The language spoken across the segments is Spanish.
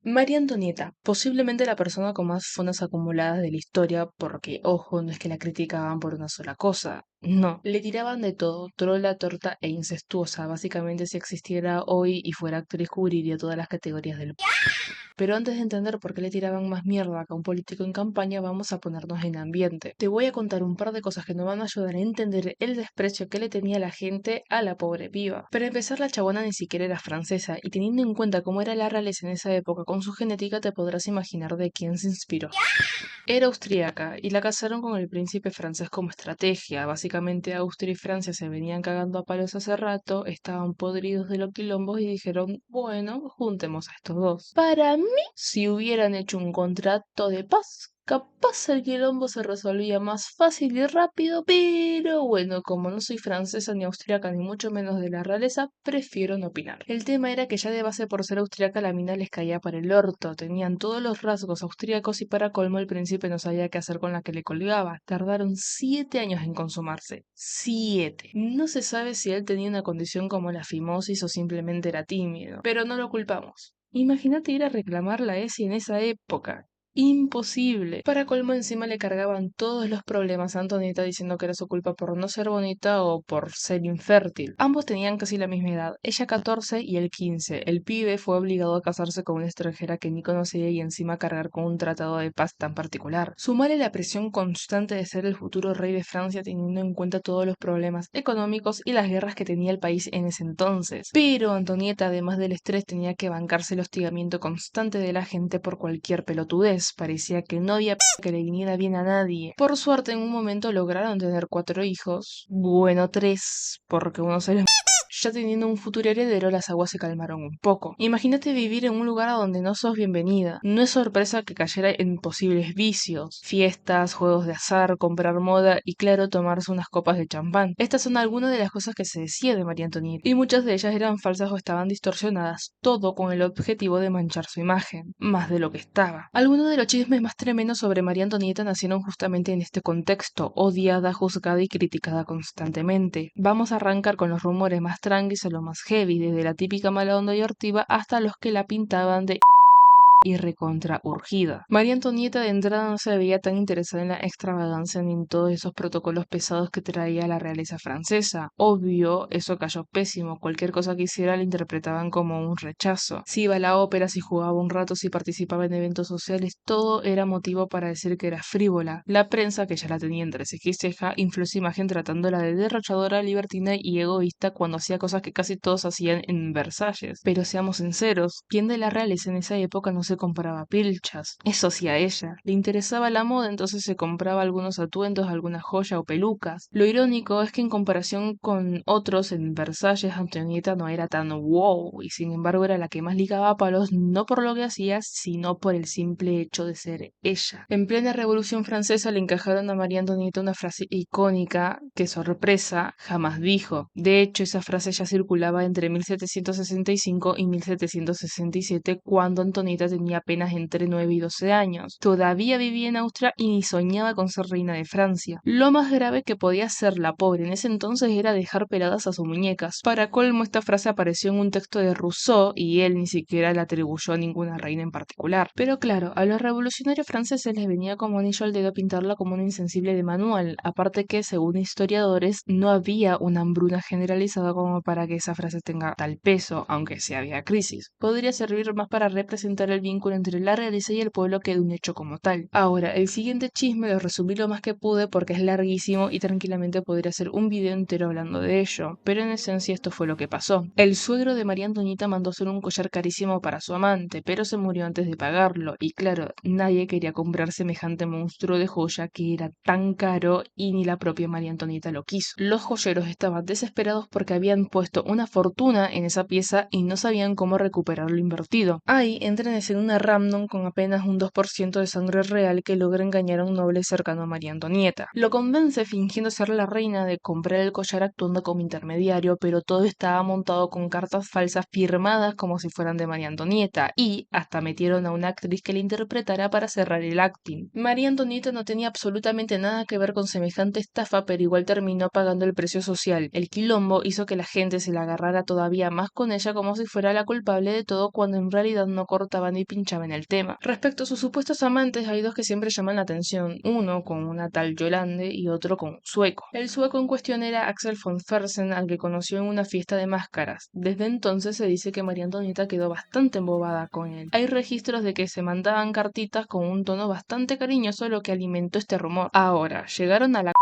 María Antonieta, posiblemente la persona con más fondos acumuladas de la historia, porque, ojo, no es que la criticaban por una sola cosa. No, le tiraban de todo, trola, torta e incestuosa. Básicamente, si existiera hoy y fuera actriz, cubriría todas las categorías del. Pero antes de entender por qué le tiraban más mierda que a un político en campaña, vamos a ponernos en ambiente. Te voy a contar un par de cosas que nos van a ayudar a entender el desprecio que le tenía la gente a la pobre piba. Para empezar, la chabona ni siquiera era francesa, y teniendo en cuenta cómo era la realeza en esa época con su genética, te podrás imaginar de quién se inspiró. Era austríaca y la casaron con el príncipe francés como estrategia. Básicamente Austria y Francia se venían cagando a palos hace rato, estaban podridos de los quilombos y dijeron, bueno, juntemos a estos dos. Para mí, si hubieran hecho un contrato de paz, capaz el quilombo se resolvía más fácil y rápido, pero bueno, como no soy francesa ni austríaca ni mucho menos de la realeza, prefiero no opinar. El tema era que ya de base por ser austríaca la mina les caía para el orto, tenían todos los rasgos austríacos y para colmo el príncipe no sabía qué hacer con la que le colgaba. Tardaron 7 años en consumarse. 7. No se sabe si él tenía una condición como la fimosis o simplemente era tímido, pero no lo culpamos. Imagínate ir a reclamar la ESI en esa época. Imposible. Para colmo encima le cargaban todos los problemas a Antonieta diciendo que era su culpa por no ser bonita o por ser infértil. Ambos tenían casi la misma edad, ella 14 y él 15. El pibe fue obligado a casarse con una extranjera que ni conocía y encima cargar con un tratado de paz tan particular. Sumarle la presión constante de ser el futuro rey de Francia teniendo en cuenta todos los problemas económicos y las guerras que tenía el país en ese entonces. Pero Antonieta, además del estrés, tenía que bancarse el hostigamiento constante de la gente por cualquier pelotudez. Parecía que no había que le viniera bien a nadie. Por suerte, en un momento lograron tener 4 hijos. Bueno, 3, porque uno se les. Ya teniendo un futuro heredero, las aguas se calmaron un poco. Imagínate vivir en un lugar a donde no sos bienvenida. No es sorpresa que cayera en posibles vicios, fiestas, juegos de azar, comprar moda y claro, tomarse unas copas de champán. Estas son algunas de las cosas que se decía de María Antonieta, y muchas de ellas eran falsas o estaban distorsionadas, todo con el objetivo de manchar su imagen, más de lo que estaba. Algunos de los chismes más tremendos sobre María Antonieta nacieron justamente en este contexto, odiada, juzgada y criticada constantemente. Vamos a arrancar con los rumores más tranquis a lo más heavy, desde la típica mala onda y hortiva hasta los que la pintaban de y recontra urgida. María Antonieta de entrada no se veía tan interesada en la extravagancia ni en todos esos protocolos pesados que traía la realeza francesa. Obvio, eso cayó pésimo, cualquier cosa que hiciera la interpretaban como un rechazo. Si iba a la ópera, si jugaba un rato, si participaba en eventos sociales, todo era motivo para decir que era frívola. La prensa, que ya la tenía entre ceja y ceja, infló su imagen tratándola de derrochadora, libertina y egoísta cuando hacía cosas que casi todos hacían en Versalles. Pero seamos sinceros, ¿quién de la realeza en esa época no se compraba pilchas? Eso sí, a ella le interesaba la moda, entonces se compraba algunos atuendos, alguna joya o pelucas. Lo irónico es que en comparación con otros en Versalles, Antonieta no era tan wow, y sin embargo era la que más ligaba a palos, no por lo que hacía, sino por el simple hecho de ser ella. En plena Revolución Francesa le encajaron a María Antonieta una frase icónica que, sorpresa, jamás dijo. De hecho, esa frase ya circulaba entre 1765 y 1767, cuando Antonieta tenía apenas entre 9 y 12 años. Todavía vivía en Austria y ni soñaba con ser reina de Francia. Lo más grave que podía hacer la pobre en ese entonces era dejar peladas a sus muñecas. Para colmo, esta frase apareció en un texto de Rousseau y él ni siquiera la atribuyó a ninguna reina en particular. Pero claro, a los revolucionarios franceses les venía como anillo al dedo pintarla como una insensible de manual, aparte que, según historiadores, no había una hambruna generalizada como para que esa frase tenga tal peso, aunque sí había crisis. Podría servir más para representar el vínculo entre la realeza y el pueblo que de un hecho como tal. Ahora, el siguiente chisme lo resumí lo más que pude porque es larguísimo y tranquilamente podría hacer un video entero hablando de ello, pero en esencia esto fue lo que pasó. El suegro de María Antonieta mandó hacer un collar carísimo para su amante, pero se murió antes de pagarlo, y claro, nadie quería comprar semejante monstruo de joya que era tan caro y ni la propia María Antonieta lo quiso. Los joyeros estaban desesperados porque habían puesto una fortuna en esa pieza y no sabían cómo recuperar lo invertido. Ahí entra en escena una Ramnon con apenas un 2% de sangre real que logra engañar a un noble cercano a María Antonieta. Lo convence fingiendo ser la reina de comprar el collar actuando como intermediario, pero todo estaba montado con cartas falsas firmadas como si fueran de María Antonieta y hasta metieron a una actriz que la interpretara para cerrar el acting. María Antonieta no tenía absolutamente nada que ver con semejante estafa, pero igual terminó pagando el precio social. El quilombo hizo que la gente se la agarrara todavía más con ella como si fuera la culpable de todo, cuando en realidad no cortaba ni pinchaba en el tema. Respecto a sus supuestos amantes, hay dos que siempre llaman la atención, uno con una tal Yolande y otro con un sueco. El sueco en cuestión era Axel von Fersen, al que conoció en una fiesta de máscaras. Desde entonces se dice que María Antonieta quedó bastante embobada con él. Hay registros de que se mandaban cartitas con un tono bastante cariñoso, lo que alimentó este rumor. Ahora, llegaron a la...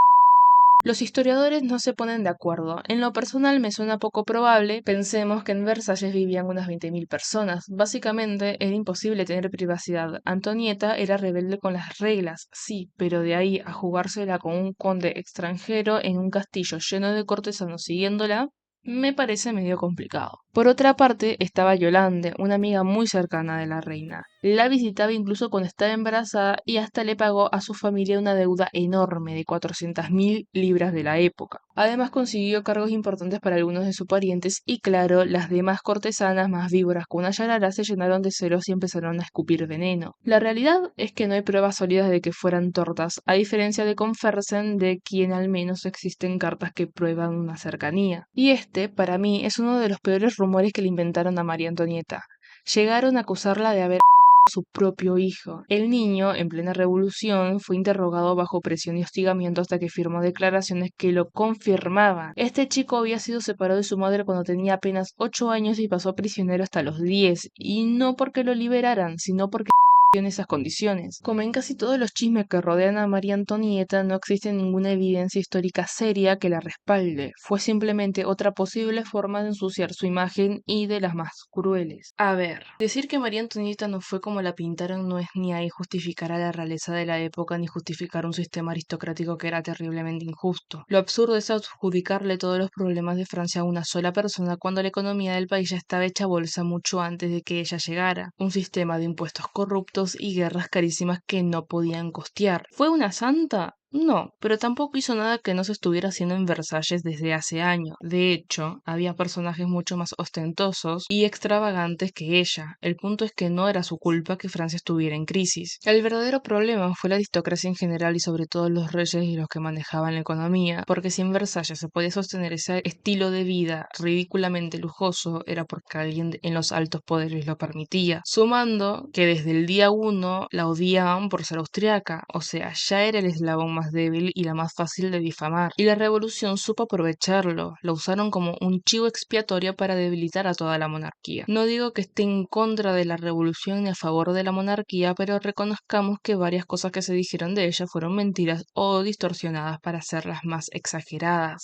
Los historiadores no se ponen de acuerdo. En lo personal me suena poco probable. Pensemos que en Versalles vivían unas 20.000 personas. Básicamente era imposible tener privacidad. Antonieta era rebelde con las reglas, sí, pero de ahí a jugársela con un conde extranjero en un castillo lleno de cortesanos siguiéndola, me parece medio complicado. Por otra parte, estaba Yolande, una amiga muy cercana de la reina. La visitaba incluso cuando estaba embarazada y hasta le pagó a su familia una deuda enorme de 400.000 libras de la época. Además consiguió cargos importantes para algunos de sus parientes y claro, las demás cortesanas más víboras que una yarara se llenaron de celos y empezaron a escupir veneno. La realidad es que no hay pruebas sólidas de que fueran tortas, a diferencia de Confersen, de quien al menos existen cartas que prueban una cercanía. Y este, para mí, es uno de los peores rumores que le inventaron a María Antonieta. Llegaron a acusarla de haber a su propio hijo. El niño, en plena revolución, fue interrogado bajo presión y hostigamiento hasta que firmó declaraciones que lo confirmaban. Este chico había sido separado de su madre cuando tenía apenas 8 años y pasó prisionero hasta los 10, y no porque lo liberaran, sino porque en esas condiciones. Como en casi todos los chismes que rodean a María Antonieta, no existe ninguna evidencia histórica seria que la respalde. Fue simplemente otra posible forma de ensuciar su imagen y de las más crueles. A ver, decir que María Antonieta no fue como la pintaron no es ni ahí justificar a la realeza de la época ni justificar un sistema aristocrático que era terriblemente injusto. Lo absurdo es adjudicarle todos los problemas de Francia a una sola persona cuando la economía del país ya estaba hecha bolsa mucho antes de que ella llegara. Un sistema de impuestos corruptos y guerras carísimas que no podían costear. ¿Fue una santa? No, pero tampoco hizo nada que no se estuviera haciendo en Versalles desde hace años. De hecho, había personajes mucho más ostentosos y extravagantes que ella. El punto es que no era su culpa que Francia estuviera en crisis. El verdadero problema fue la aristocracia en general y sobre todo los reyes y los que manejaban la economía, porque si en Versalles se podía sostener ese estilo de vida ridículamente lujoso, era porque alguien en los altos poderes lo permitía. Sumando que desde el día uno la odiaban por ser austriaca, o sea, ya era el eslabón más débil y la más fácil de difamar. Y la revolución supo aprovecharlo, lo usaron como un chivo expiatorio para debilitar a toda la monarquía. No digo que esté en contra de la revolución ni a favor de la monarquía, pero reconozcamos que varias cosas que se dijeron de ella fueron mentiras o distorsionadas para hacerlas más exageradas.